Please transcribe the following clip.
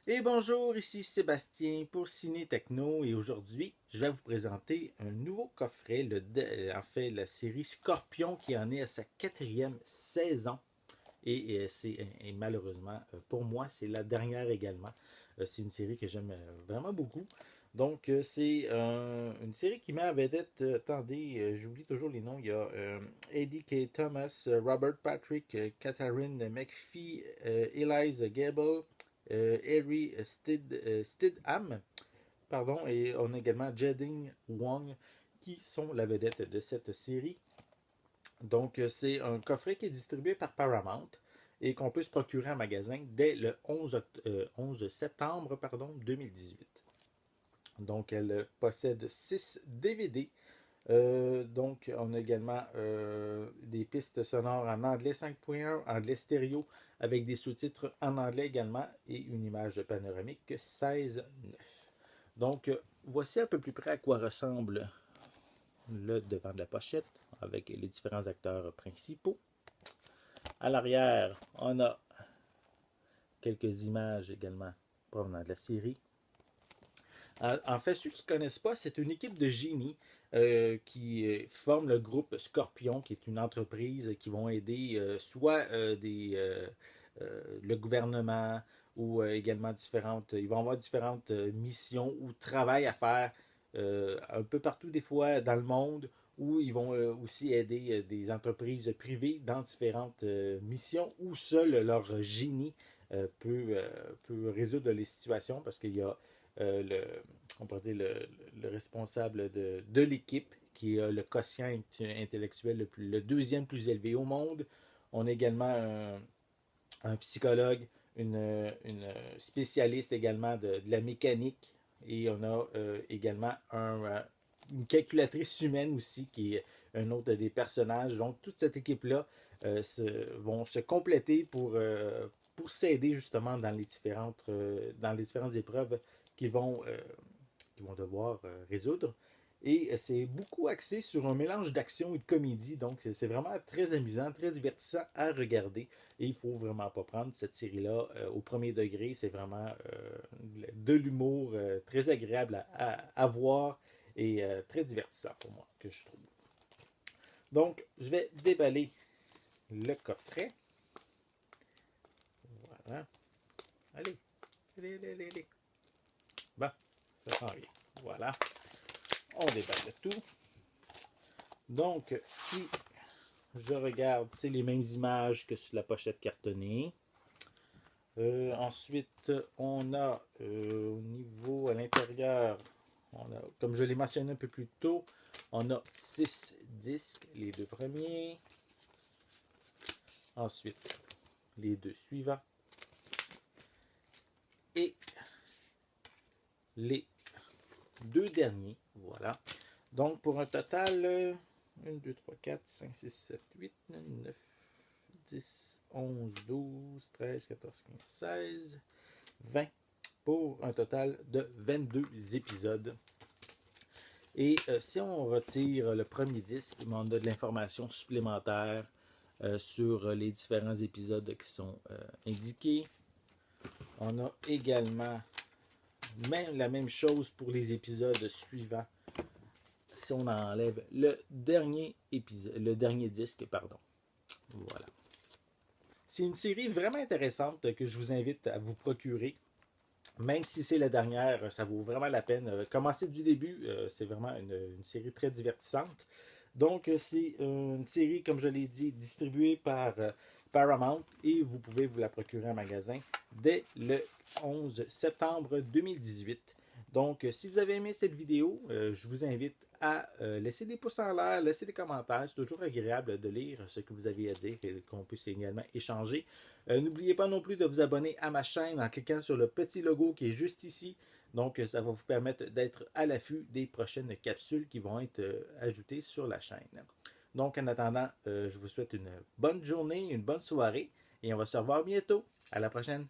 Et bonjour, ici Sébastien pour Ciné Techno et aujourd'hui, je vais vous présenter un nouveau coffret, en fait la série Scorpion qui en est à sa quatrième saison et malheureusement pour moi c'est la dernière également. C'est une série que j'aime vraiment beaucoup. Donc c'est une série qui met à vedette, attendez, j'oublie toujours les noms, il y a Eddie K. Thomas, Robert Patrick, Catherine McPhee, Eliza Gable, Harry Stidham, pardon, et on a également Jeding Wong qui sont la vedette de cette série. Donc, c'est un coffret qui est distribué par Paramount et qu'on peut se procurer en magasin dès le 11 septembre 2018. Donc, elle possède 6 DVD. Donc, on a également des pistes sonores en anglais 5.1, anglais stéréo, avec des sous-titres en anglais également et une image panoramique 16:9. Donc, voici un peu plus près à quoi ressemble le devant de la pochette avec les différents acteurs principaux. À l'arrière, on a quelques images également provenant de la série. En fait, ceux qui ne connaissent pas, c'est une équipe de génies qui forme le groupe Scorpion, qui est une entreprise qui vont aider soit le gouvernement ou également différentes. Ils vont avoir différentes missions ou travail à faire un peu partout, des fois, dans le monde, où ils vont aussi aider des entreprises privées dans différentes missions où seul leur génie peut résoudre les situations parce qu'il y a le, on pourrait dire le responsable de l'équipe qui a le quotient intellectuel le deuxième plus élevé au monde. On a également un psychologue, une spécialiste également de la mécanique et on a également une calculatrice humaine aussi qui est un autre des personnages. Donc toute cette équipe-là vont se compléter pour s'aider justement dans les différentes épreuves qu'ils vont devoir résoudre. Et c'est beaucoup axé sur un mélange d'action et de comédie. Donc, c'est vraiment très amusant, très divertissant à regarder. Et il ne faut vraiment pas prendre cette série-là au premier degré. C'est vraiment de l'humour très agréable à voir et très divertissant pour moi, que je trouve. Donc, je vais déballer le coffret. Voilà. Allez, allez. Bon, ça sent rien. Voilà. On déballe le tout. Donc, si je regarde, c'est les mêmes images que sur la pochette cartonnée. Ensuite, on a au niveau à l'intérieur, comme je l'ai mentionné un peu plus tôt, on a 6 disques, les deux premiers. Ensuite, les deux suivants. Et les deux derniers. Voilà. Donc, pour un total, 1, 2, 3, 4, 5, 6, 7, 8, 9, 10, 11, 12, 13, 14, 15, 16, 20 pour un total de 22 épisodes. Et si on retire le premier disque, on a de l'information supplémentaire sur les différents épisodes qui sont indiqués. On a également la même chose pour les épisodes suivants si on enlève le dernier disque, pardon. Voilà. C'est une série vraiment intéressante que je vous invite à vous procurer. Même si c'est la dernière, ça vaut vraiment la peine. Commencer du début, c'est vraiment une série très divertissante. Donc, c'est une série, comme je l'ai dit, distribuée par Paramount et vous pouvez vous la procurer en magasin dès le 11 septembre 2018. Donc, si vous avez aimé cette vidéo, je vous invite à laisser des pouces en l'air, laisser des commentaires. C'est toujours agréable de lire ce que vous avez à dire et qu'on puisse également échanger. N'oubliez pas non plus de vous abonner à ma chaîne en cliquant sur le petit logo qui est juste ici. Donc, ça va vous permettre d'être à l'affût des prochaines capsules qui vont être ajoutées sur la chaîne. Donc, en attendant, je vous souhaite une bonne journée, une bonne soirée et on va se revoir bientôt. À la prochaine.